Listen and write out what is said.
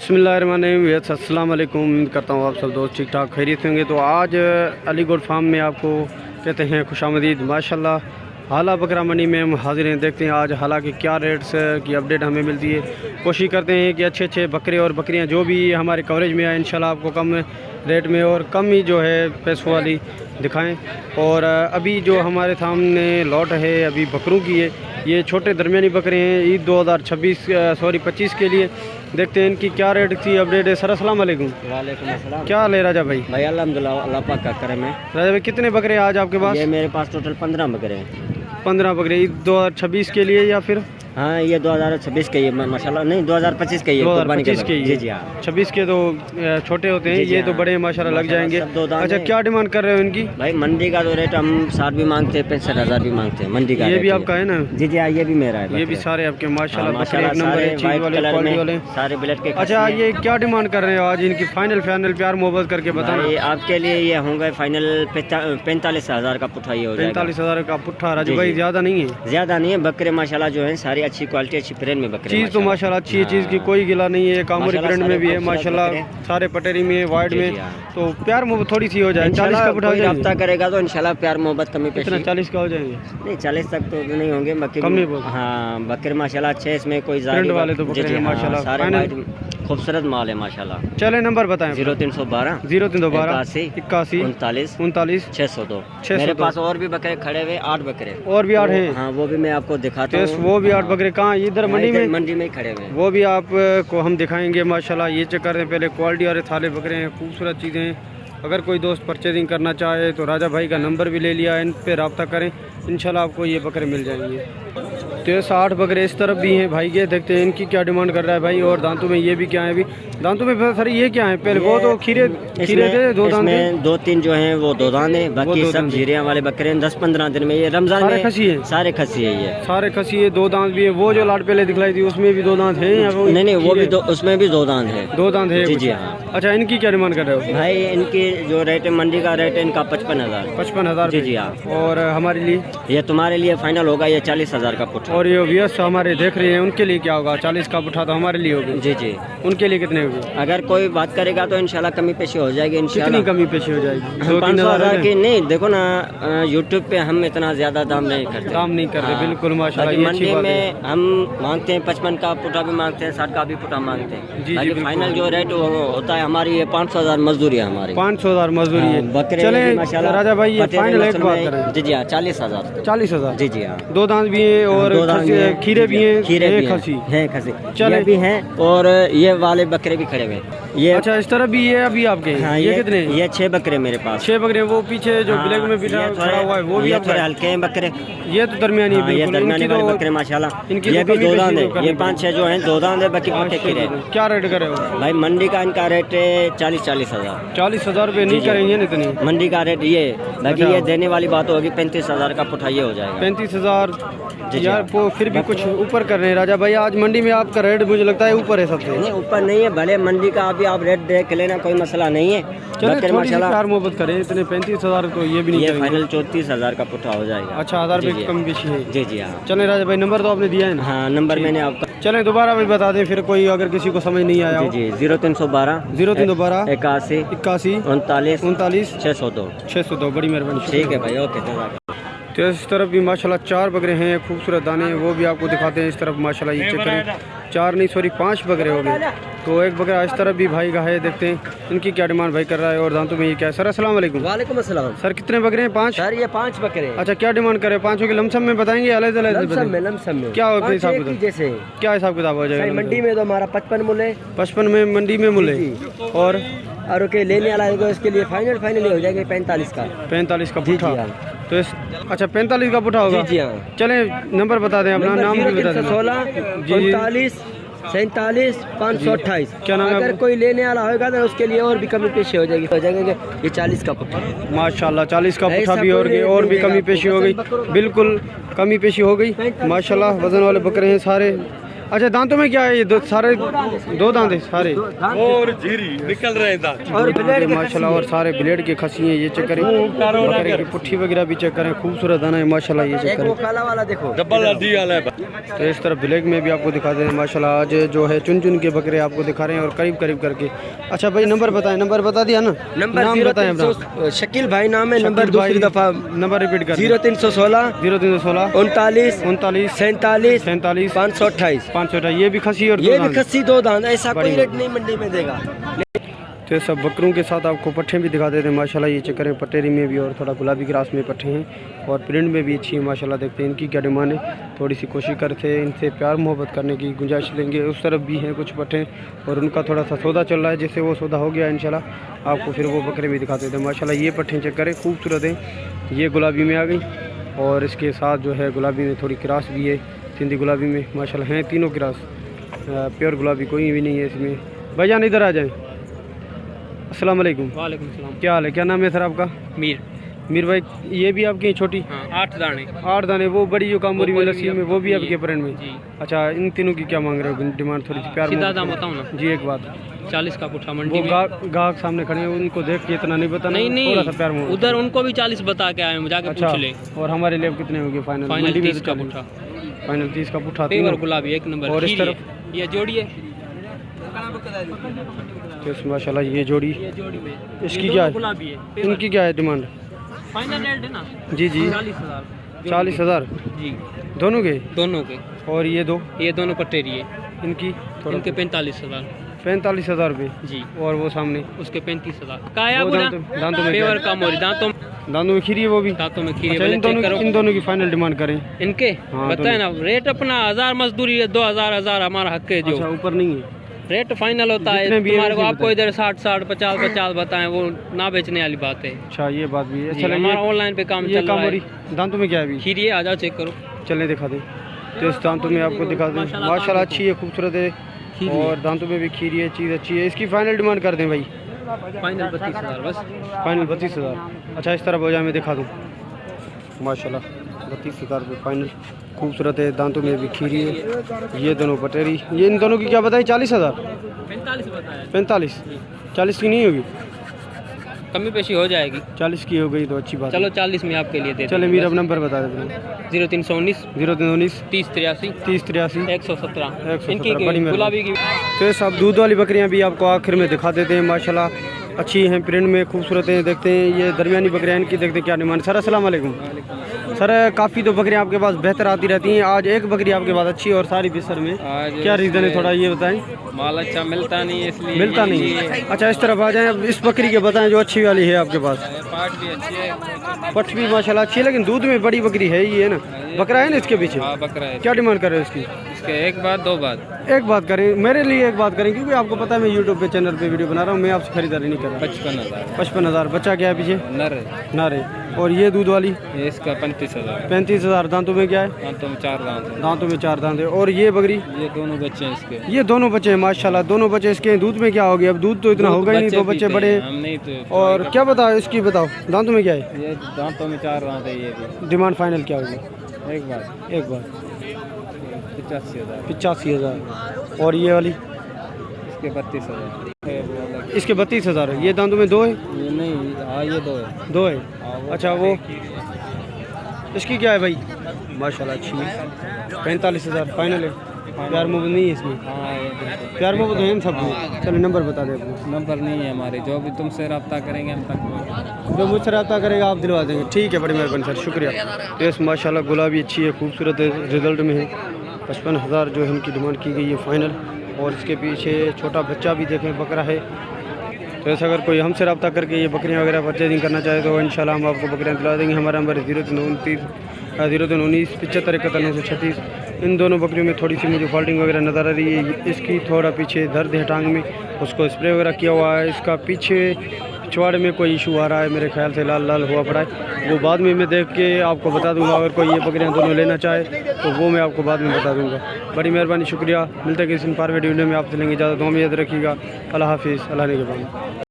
बिस्मिल्लाहिर्रहमानिर्रहीम। अस्सलाम वालेकुम। उम्मीद करता हूँ आप सब दोस्त ठीक ठाक खैरियत होंगे। तो आज अलीगढ़ फार्म में आपको कहते हैं खुशामदीद। माशाल्लाह हाला बकरा मंडी में हम हाजिर हैं। देखते हैं आज हाला के क्या रेट्स की अपडेट हमें मिलती है। कोशिश करते हैं कि अच्छे अच्छे बकरे और बकरियाँ जो भी हमारे कवरेज में आए इंशाल्लाह आपको कम रेट में और कम ही जो है पैसों वाली दिखाएं। और अभी जो हमारे सामने लॉट है अभी बकरों की है, ये छोटे दरमियानी बकरे हैं ईद 2025 के लिए। देखते हैं इनकी क्या रेट की अपडेट है। सर अस्सलाम वालेकुम। वालेकुम अस्सलाम। क्या ले राजा भाई? भाई अल्हम्दुलिल्लाह अल्लाह पाक का करम है। राजा भाई कितने बकरे आज आपके पास? ये मेरे पास टोटल 15 बकरे हैं। 15 बकरे ईद 2026 के लिए या फिर? हाँ ये 2026 के ये माशाल्लाह नहीं 2025 के ये 2025 के जी जी हाँ। 26 के तो छोटे होते हैं, ये तो बड़े माशाल्लाह लग जाएंगे। अच्छा क्या डिमांड कर रहे हो इनकी? भाई मंडी का तो रेट हम 60 भी मांगते हैं, 65,000 भी मांगते हैं मंडी का। ये भी आपका है ना? जी जी हाँ ये भी मेरा है। ये भी सारे आपके माशाल्लाह माशाल्लाह एक नंबर है, चीज वाले क्वालिटी वाले सारे ब्लड के। अच्छा ये क्या डिमांड कर रहे हो आज इनकी? फाइनल प्यार मोहब्बत करके बताओ। आपके लिए ये होंगे फाइनल 45,000 का पुट्ठा ये हो जाएगा। 45,000 का पुट्ठा राजू भाई, ज्यादा नहीं है? ज्यादा नहीं है। बकरे माशाल्लाह जो है सारी अच्छी क्वालिटी अच्छी ब्रांड में बकरे। चीज़ तो माशाल्लाह अच्छी है, चीज़ की कोई गिला नहीं है। कामरी ब्रांड में भी है माशाल्लाह, सारे पटेरी में है, वाइट में। तो प्यार मोहब्बत थोड़ी सी हो जाए। 40 का पुट्ठा रब्ता करेगा तो इंशाल्लाह प्यार मोहब्बत कमी पेशी। 40 का हो जाएंगे? नहीं 40 तक तो नहीं होंगे बकरे। कम नहीं बोल। हाँ बकरे माशाल्लाह अच्छे, इसमें कोई ब्रांड वाले तो बकरे हैं माशाल्लाह, सारे खूबसूरत माल है माशाल्लाह। चले नंबर बताएं। 0312 81 39 39 602। मेरे पास और भी बकरे खड़े हुए 8 बकरे और भी 8 हैं। हाँ वो भी मैं आपको दिखाता हूँ। वो भी 8 बकरे कहाँ? इधर मंडी में खड़े हुए, वो भी आपको हम दिखाएंगे माशाल्लाह। ये चेक कर रहे हैं पहले, क्वालिटी वाले थाले बकरे हैं, खूबसूरत चीज़ें हैं। अगर कोई दोस्त परचेजिंग करना चाहे तो राजा भाई का नंबर भी ले लिया, इन पे रब्ता करें, इंशाल्लाह आपको ये बकरे मिल जाएंगे। तो 60 बकरे इस तरफ भी हैं भाई के। देखते हैं इनकी क्या डिमांड कर रहा है भाई। और दांतों में ये भी क्या है अभी? दांतों में सर ये क्या है? पहले वो तो खीरे थे, 2 दांत में 2-3 जो हैं वो 2 दांत हैं, बाकी सब जीरे वाले बकरे हैं। 10-15 दिन में ये रमजान में खसी है, सारे खसी है, ये सारे खसी है। 2 दांत भी है। वो जो लाट पहले दिखलाई थी उसमें भी 2 दांत है? नहीं वो भी उसमें भी 2 दांत है। 2 दांत है जी जी हाँ। अच्छा इनकी क्या डिमांड कर रहे हो भाई? इनकी जो रेट है मंडी का रेट है इनका 55,000। 55,000 जी जी हाँ। और हमारे लिए? ये तुम्हारे लिए फाइनल होगा ये 40,000 का पुट्ठा। और ये व्यस्त हमारे देख रहे हैं उनके लिए क्या होगा? 40 का पुट्ठा तो हमारे लिए होगी। जी जी। उनके लिए कितने होगी? अगर कोई बात करेगा तो इंशाल्लाह कमी पेशी हो जाएगी इंशाल्लाह। कितनी कमी पेशी हो जाएगी? 500,000 की नहीं। देखो ना यूट्यूब पे हम इतना ज्यादा दाम नहीं करते। दाम नहीं करते बिल्कुल माशाल्लाह। मंडी में हम मांगते हैं 55 का पुट्ठा भी मांगते हैं, 60 का भी पुट्ठा मांगते हैं। बाकी फाइनल जो रेट होता है हमारी ये 500,000 मजदूरी है हमारी। 500,000 मजदूरी है। बकरे चले माशाल्लाह राजा भाई ये फाइनल एक बात करें। जी जी हाँ 40,000। 40,000 जी जी हाँ। 2 दांत भी है और खीरे भी हैं, खीरे भी खसी हैं, खसी चले भी हैं। और ये वाले बकरे भी खड़े हुए ये। अच्छा इस तरह भी ये अभी आपके? हाँ, ये कितने? ये 6 बकरे मेरे पास। 6 बकरे। वो पीछे जो ब्लैक में बिठा खड़ा हुआ है वो भी थोड़े हल्के हैं बकरे। ये तो दरमियानी है। ये दरमियानी वाले बकरे माशाल्लाह। ये भी 2 दांत है। ये 5-6 जो हैं 2 दांत है, बाकी पट्टे खीरे। क्या रेट करे हो भाई? मंडी का इनका रेट है 40,000। 40,000 रुपये नहीं करेंगे इतनी? मंडी का रेट ये, बाकी ये देने वाली बात होगी 35,000 का पुट्ठा ये हो जाएगा। 35,000 यार वो फिर भी कुछ ऊपर कर रहे हैं राजा भाई। आज मंडी में आपका रेट मुझे लगता है ऊपर है सबसे। नहीं ऊपर नहीं है, भले मंडी का अभी आप रेट देख लेना, कोई मसला नहीं है। चलो माशाल्लाह प्यार मोहब्बत करें। इतने 35,000 तो ये भी नहीं करेंगे। फाइनल 34,000 का पुट्ठा हो जाएगा। अच्छा 1000 रुपये कम बेशी है। जी जी हाँ। चले राजा भाई नंबर तो आपने दिया है ना? हाँ नंबर मैंने आपका। चलें दोबारा भी बता दें फिर कोई अगर किसी को समझ नहीं आया। जी 0312 81 39 39 602। 602। बड़ी मेहरबानी। ठीक है भाई ओके। तो इस तरफ भी माशाल्लाह 4 बकरे हैं, खूबसूरत दाने, वो भी आपको दिखाते हैं। इस तरफ माशाल्लाह ये चेक करें, 4 नहीं सॉरी 5 बकरे हो गए। तो एक बकरा इस तरफ भी भाई का है। देखते हैं इनकी क्या डिमांड भाई कर रहा है और दांतों में ये क्या है। सर अस्सलाम वालेकुम। वालेकुम अस्सलाम। सर कितने बकरे हैं? 5 सर ये 5 बकरे। अच्छा क्या डिमांड करे? 5 के लमसम में बताएंगे? अलग अलग लमसम में क्या हिसाब किताब? जैसे क्या हिसाब किताब हो जाएगा? मंडी में तो हमारा 55 मूल्य। 55 में मंडी में मूल्य। और लेने वाला है उसके लिए फाइनल हो जाएगा 45 का। 45 का पुट्ठा। तो अच्छा 45 का पुट्ठा होगा? जी हाँ। चले नंबर बता दें अपना। नाम भी बता दें। 16 39 47 528। क्या नाम है? अगर कोई लेने वाला होगा तो उसके लिए और भी कमी पेशी हो जाएगी। ये 40 का पुट्ठा माशाल्लाह। 40 का पुट्ठा भी और भी कमी पेशी हो गई। बिल्कुल कमी पेशी हो गई माशाल्लाह। वजन वाले बकरे हैं सारे। अच्छा दांतों में क्या है ये सारे दो दांत है सारे और झीरी निकल रहे हैं दांत। और ब्लेड माशाल्लाह और सारे ब्लेड के खसी हैं। ये चेक करें बकरे की पुट्ठी वगैरह भी चेक करें, खूबसूरत दाना है माशाल्लाह। ये चेक करें काला वाला देखो डबल हड्डी वाला है। तो इस तरह ब्लैक में भी आपको दिखा दें माशाल्लाह। आज जो है चुन चुन के बकरे आपको दिखा रहे हैं और करीब करीब करके। अच्छा भाई नंबर बताएं, नंबर बता दिया ना, नाम बताएं अपना। शकील भाई नाम है। नंबर दूसरी दफा नंबर रिपीट कर 0316 0316 39 39 47 47 528 528। ये भी खसी और ये दो भी दांत। खस्सी दो दांत, ऐसा कोई रेट नहीं मंडी में देगा। तो ये सब बकरों के साथ आपको पट्ठे भी दिखा देते हैं माशाल्लाह। ये चेक करें पटेरी में भी और थोड़ा गुलाबी ग्रास में पट्ठे हैं और प्रिंट में भी अच्छी है माशाल्लाह। देखते हैं इनकी क्या डिमांड है, थोड़ी सी कोशिश करते हैं इनसे प्यार मोहब्बत करने की गुंजाइश लेंगे। उस तरफ भी हैं कुछ पट्ठे और उनका थोड़ा सा सौदा चल रहा है, जिससे वो सौदा हो गया इंशाल्लाह आपको फिर वो बकरे भी दिखा देते हैं माशाल्लाह। ये पट्ठे चेक करें खूबसूरत हैं। ये गुलाबी में आ गई और इसके साथ जो है गुलाबी में थोड़ी क्रास भी है, सिंधी गुलाबी में माशाल्लाह हैं तीनों क्रास। प्योर गुलाबी कोई भी नहीं है इसमें। भाईजान इधर आ जाएं। अस्सलाम वालेकुम। वालेकुम सलाम। क्या हाल है, क्या नाम है सर आपका? मीर। मीर भाई ये भी आपकी छोटी? हाँ 8 दाने। 8 दाने। वो बड़ी जो कामोरी वो में बड़ी लस्सी में वो भी जी। आपके ब्रांड में? जी। अच्छा इन तीनों की क्या मांग रहे हो डिमांड? थोड़ी सी प्यार सीधा मोहब्बत दाम करें। बताऊँ ना? जी एक बात 40 का पुट्ठा वो मंडी में। गाहक सामने खड़े हैं उनको देख के इतना नहीं बताना, नहीं थोड़ा सा प्यार नहीं, मोहब्बत। उधर उनको भी 40 बता के आए, जाके अच्छा पूछ ले। और हमारे लिए कितने होंगे फाइनल? फाइनल मंडी में 30 तो का 40। पुट्ठा। फाइनल 30 का पुट्ठा पेवर तीनों। गुलाबी एक नंबर। और इस खीरी तरफ? है। ये जोड़ी है। तो इस माशाल्लाह ये जोड़ी ये जोड़ी में इसकी क्या है? गुलाबी है। पेवर। इनकी क्या है डिमांड? फाइनल रेट है ना जी जी 40,000। 40,000 जी दोनों के। दोनों के। और ये दो ये दोनों पटेरी है। इनकी थोड़ा इनके 45,000। 45,000 रुपये। जी। और वो सामने उसके 35,000 का है। वो बुढ़ा दांतों में पेवर क्या का मोरी दांतों दांतों में खीरी है वो भी? दांतों में खीरी। अच्छा, पहले चेक करो इन दोनों की फाइनल डिमांड करें। इनके। हाँ, बताए ना रेट अपना 1000 मजदूरी है, 2000 हमारा हक है। जो अच्छा ऊपर नहीं है रेट फाइनल होता है जितने भी हैं तुम्हारे को, वैसे आपको इधर 60 50 बताएं, वो ना बेचने वाली बात है। अच्छा ये बात भी है। जी, चलो हमारा ऑनलाइन पे काम ये चल रहा कामोरी है। दांतों में क्या है अभी? खीरी है, आ जाओ चेक करो। चलने दिखा दें। तो इस दांतों में आपको दिखा दें माशाल्लाह अच्छी है, खूबसूरत है और दांतों में भी खीरी है, चीज़ अच्छी है। इसकी फाइनल डिमांड कर दें भाई? फाइनल 32,000 बस। फाइनल 32,000। अच्छा इस तरफ हो जाए मैं दिखा दूँ माशाल्लाह 32,000 रुपये फाइनल। खूबसूरत है, दांतों में भी खीरी है। ये दोनों पटेरी। ये इन दोनों की क्या बताई? 40,000? 45 बताया। 45? 40 की नहीं होगी? कमी पेशी हो जाएगी। 40 की हो गई तो अच्छी बात है। चलो 40 में आपके लिए दे। चले मेरा नंबर बता दें। 0319 0319 30 83 30 83 117। 117 इनकी बड़ी मेहरबानी। गुलाबी की। तो ये सब दूध वाली बकरियां भी आपको आखिर में दिखा देते हैं माशाल्लाह। अच्छी हैं, प्रिंट में खूबसूरत हैं। देखते हैं ये दरमियानी बकरियां, इनकी देखते हैं क्या डिमांड। सर अस्सलाम वालेकुम। सर काफ़ी तो बकरियां आपके पास बेहतर आती रहती हैं, आज एक बकरी आपके पास अच्छी है और सारी बिस्तर में, क्या रीज़न है थोड़ा ये बताएं? माल अच्छा मिलता नहीं है इसलिए। मिलता नहीं है। अच्छा इस तरफ आ जाएं, अब इस बकरी के बताएं जो अच्छी वाली है आपके पास। पाट भी अच्छी है। पठ भी माशाल्लाह अच्छी है, लेकिन दूध में बड़ी बकरी है ये है ना, बकरा है ना इसके पीछे। हाँ बकरा है। क्या डिमांड कर रहे हो इसकी? इसके एक बात दो बात। एक बात करें, मेरे लिए एक बात करें, क्योंकि आपको पता है मैं यूट्यूब पे चैनल पे वीडियो बना रहा हूँ, मैं आपसे खरीदारी नहीं कर रहा। 55,000। 55,000। बच्चा क्या है पीछे? नर है। नारे। और ये दूध वाली? इसका 35,000। 35,000। दांतों में क्या है? दांतों में 4 दांत है। दांतों में 4 दांत है। और ये बकरी? ये दोनों बच्चे हैं इसके। ये दोनों बच्चे हैं माशाल्लाह, दोनों बच्चे इसके हैं। दूध में क्या हो गया? अब दूध तो इतना होगा ही नहीं, 2 बच्चे बड़े हैं। हम नहीं तो। और क्या बताओ इसकी, बताओ दांतों में क्या है? ये दांतों में 4 दांत है। ये भी डिमांड फाइनल क्या होगी? एक बात एक बार 85,000। 85,000। और ये वाली? इसके 32,000। इसके 32,000 है। ये दांतों में 2 है? ये नहीं, हाँ ये 2 है। 2 है। अच्छा वो इसकी क्या है भाई? माशाल्लाह अच्छी है। 45,000 फाइनल है। प्यार मोहब्बत नहीं है इसमें? हाँ ये बिल्कुल। प्यार मोहब्बत है इन सब में। चलो नंबर बता दें अपना। नंबर नहीं है हमारे, जो भी तुमसे रब्ता करेंगे हम तक। जो मुझसे रब्ता करेगा आप दिलवा देंगे। ठीक है, बड़ी मेहरबानी सर, शुक्रिया। तो इस माशाल्लाह गुलाबी अच्छी है, खूबसूरत है, रिजल्ट में है। 55,000 जो है इनकी डिमांड की गई है फाइनल। और इसके पीछे छोटा बच्चा भी देखें, बकरा है। तो ऐसा अगर कोई हमसे रब्ता करके ये बकरियाँ वगैरह परचेजिंग करना चाहे तो इंशाल्लाह हम आपको बकरियाँ दिला देंगे। हमारा नंबर है 0319 75 71 936। इन दोनों बकरियों में थोड़ी सी मुझे फॉल्टिंग वगैरह नज़र आ रही है। इसकी थोड़ा पीछे दर्द है टांग में, उसको स्प्रे वगैरह किया हुआ है। इसका पीछे पिछवाड़े में कोई इशू आ रहा है, मेरे ख्याल से लाल लाल हुआ पड़ा है। वो बाद में मैं देख के आपको बता दूंगा। अगर कोई ये बकरियाँ दोनों लेना चाहे तो वो मैं आपको बाद में बता दूंगा। बड़ी मेहरबानी, शुक्रिया। मिलते हैं किसी पार वीडियो में, आपसे लेंगे इजाज़त। दुआ में याद रखिएगा। अल्लाह हाफिज़। अल्लाह ने के बाद।